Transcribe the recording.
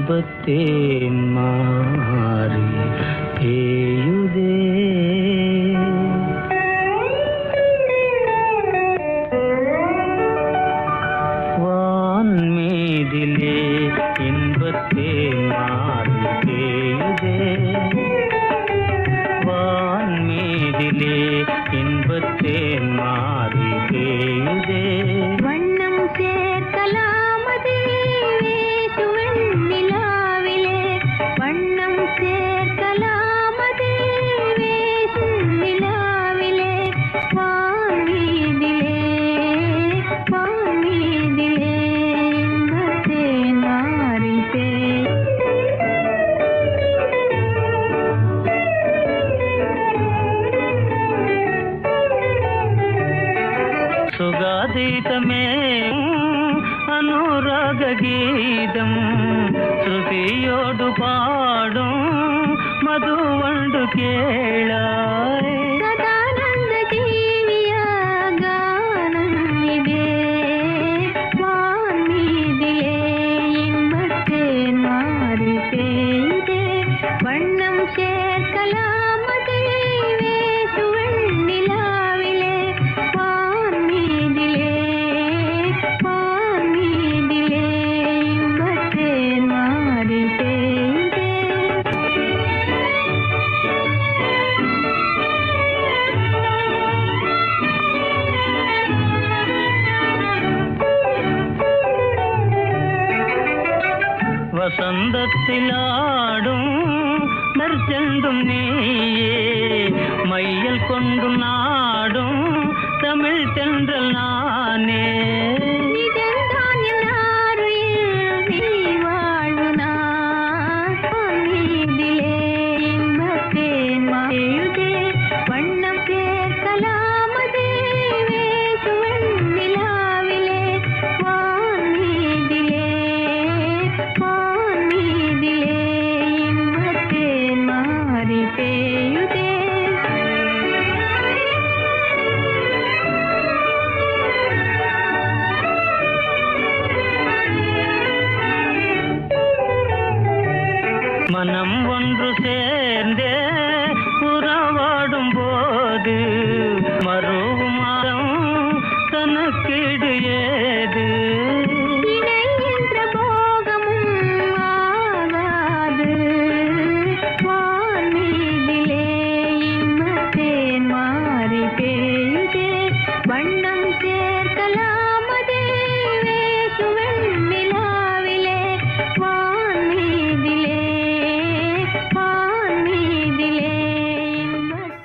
இன்பத்தேன் மாறி பேயுதே. வான்மீதிலே இன்பத்தேன் மாறி பேயுதே. வான்மீதிலே இன்பத்தேன் மாறி பேயுதே. வண்ணம் சேர்க்கலாமது வேசுவன் நிலாவிலே. வண்ணம் சேர்க்கலாமது வேசும் நிலாவிலே. வான்மீதிலே வான்மீதிலே இன்பத்தேன் மாறி பேயுதே. சுகாதீதமே அனுராக கீதம் ஸ்ருதியோடு பாடும் மதுவண்டு கேளாய். சதானந்த ஜீவிய கானம் இதே. வான்மீதிலே இன்பத்தேன் மாறி பேயுதே. வண்ணம் சேர்க்கலாமது வேசுவன் நிலாவிலே. வான்மீதிலே வான்மீதிலே இன்பத்தேன் மாறி பேயுதே. வசந்தத்தில் ஆடும் நற்செண்டும் நீயே. மையல் கொண்டு நாடும் தமிழ் தென்றல் நானே.